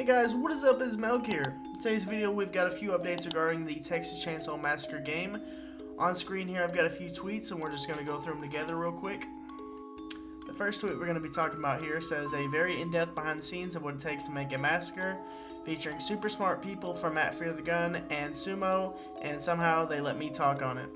guys, what is up? It's MELG here. In today's video we've got a few updates regarding the Texas Chainsaw Massacre game. On screen here I've got a few tweets and we're just going to go through them together real quick. The first tweet we're going to be talking about here says a very in-depth behind the scenes of what it takes to make a massacre, featuring super smart people from At Fear the Gun and Sumo, and somehow they let me talk on it.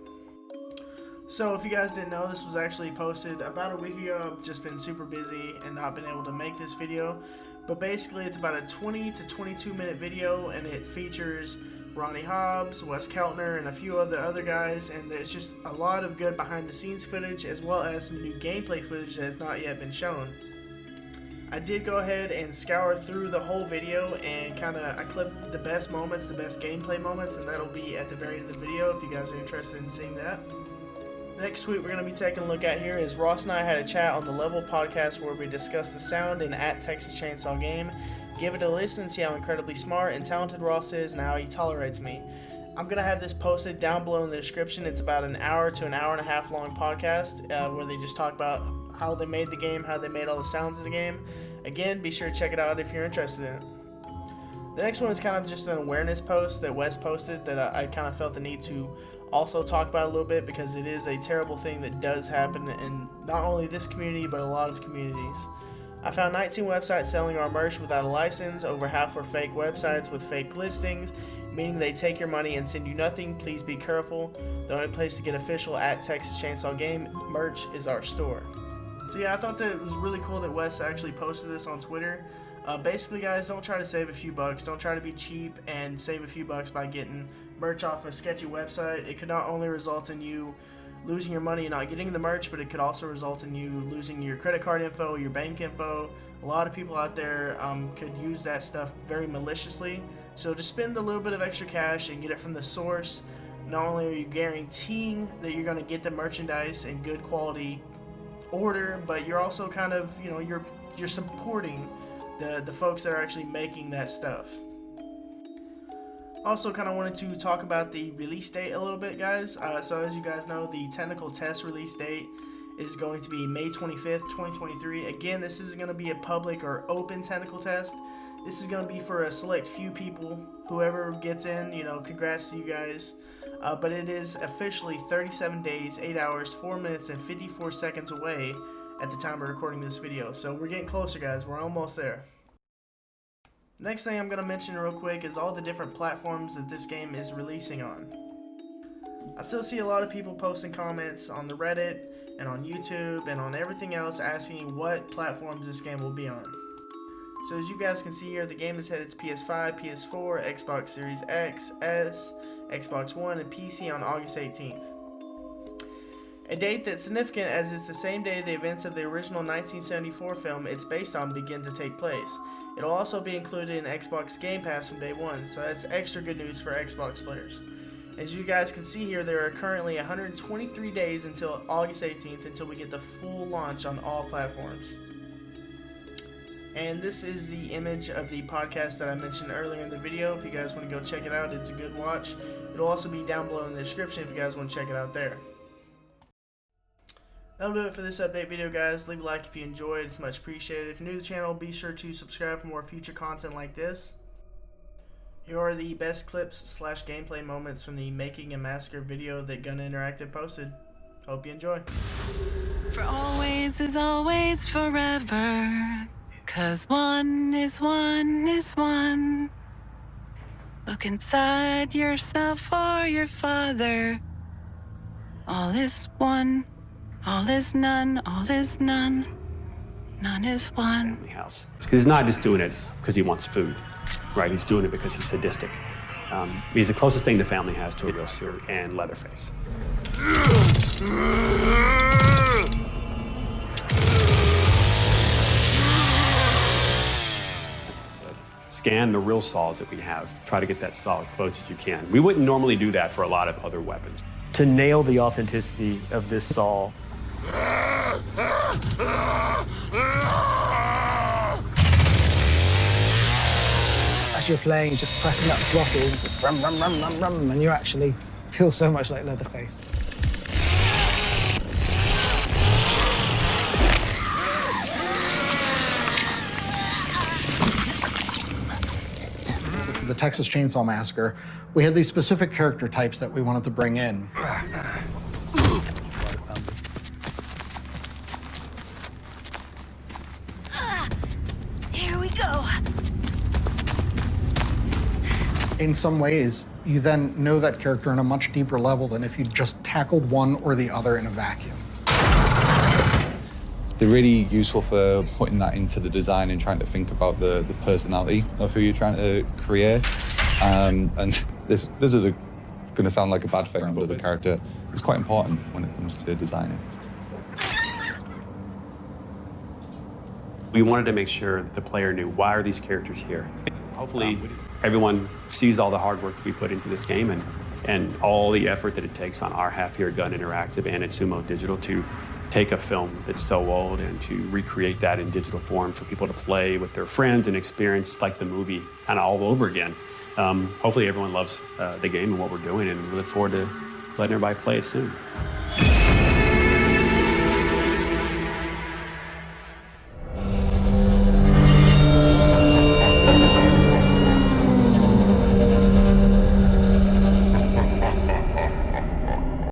So if you guys didn't know, this was actually posted about a week ago. I've just been super busy and not been able to make this video. But basically it's about a 20 to 22 minute video and it features Ronnie Hobbs, Wes Keltner, and a few other guys, and there's just a lot of good behind the scenes footage as well as some new gameplay footage that has not yet been shown. I did go ahead and scour through the whole video and I clipped the best moments, the best gameplay moments, and that'll be at the very end of the video if you guys are interested in seeing that. The next tweet we're going to be taking a look at here is Ross and I had a chat on the Level podcast where we discussed the sound in At Texas Chainsaw Game. Give it a listen and see how incredibly smart and talented Ross is and how he tolerates me. I'm going to have this posted down below in the description. It's about an hour to an hour and a half long podcast where they just talk about how they made the game, how they made all the sounds of the game. Again, be sure to check it out if you're interested in it. The next one is kind of just an awareness post that Wes posted that I kind of felt the need to also talk about a little bit because it is a terrible thing that does happen in not only this community but a lot of communities. I found 19 websites selling our merch without a license. Over half were fake websites with fake listings, meaning they take your money and send you nothing. Please be careful. The only place to get official At Texas Chainsaw Game merch is our store. So yeah, I thought that it was really cool that Wes actually posted this on Twitter. Basically guys, don't try to save a few bucks. Don't try to be cheap and save a few bucks by getting merch off a sketchy website. It could not only result in you losing your money and not getting the merch, but it could also result in you losing your credit card info, your bank info. A lot of people out there could use that stuff very maliciously. So just spend a little bit of extra cash and get it from the source. Not only are you guaranteeing that you're going to get the merchandise in good quality order, but you're also kind of, you're supporting the folks that are actually making that stuff. Also kind of wanted to talk about the release date a little bit, guys. So as you guys know, the technical test release date is going to be May 25th, 2023. Again, this is going to be a public or open technical test. This is going to be for a select few people. Whoever gets in, congrats to you guys. But it is officially 37 days, 8 hours, 4 minutes, and 54 seconds away at the time of recording this video. So we're getting closer, guys. We're almost there. Next thing I'm going to mention real quick is all the different platforms that this game is releasing on. I still see a lot of people posting comments on the Reddit and on YouTube and on everything else asking what platforms this game will be on. So as you guys can see here, the game is headed to PS5, PS4, Xbox Series X, S, Xbox One, and PC on August 18th. A date that's significant as it's the same day the events of the original 1974 film it's based on begin to take place. It'll also be included in Xbox Game Pass from day one, so that's extra good news for Xbox players. As you guys can see here, there are currently 123 days until August 18th until we get the full launch on all platforms. And this is the image of the podcast that I mentioned earlier in the video. If you guys want to go check it out, it's a good watch. It'll also be down below in the description if you guys want to check it out there. That'll do it for this update video, guys. Leave a like if you enjoyed. It's much appreciated. If you're new to the channel, be sure to subscribe for more future content like this. Here are the best clips / gameplay moments from the Making a Massacre video that Gunna Interactive posted. Hope you enjoy. For always is always forever, 'cause one is one is one. Look inside yourself or your father. All is one. All is none, all is none, none is one. Family house. Because he's not just doing it because he wants food, right? He's doing it because he's sadistic. He's the closest thing the family has to a real suit and Leatherface. Scan the real saws that we have. Try to get that saw as close as you can. We wouldn't normally do that for a lot of other weapons. To nail the authenticity of this saw, as you're playing, just pressing that throttle, rum, rum, rum, rum, rum, and you actually feel so much like Leatherface. Texas Chainsaw Massacre, we had these specific character types that we wanted to bring in. Here we go. In some ways, you then know that character on a much deeper level than if you just tackled one or the other in a vacuum. They're really useful for putting that into the design and trying to think about the personality of who you're trying to create. And this is going to sound like a bad thing, but the character is quite important when it comes to designing. We wanted to make sure that the player knew, why are these characters here? Hopefully everyone sees all the hard work that we put into this game and all the effort that it takes on our half here at Gun Interactive and at Sumo Digital to take a film that's so old and to recreate that in digital form for people to play with their friends and experience like the movie kind of all over again. Hopefully everyone loves the game and what we're doing, and we look forward to letting everybody play it soon.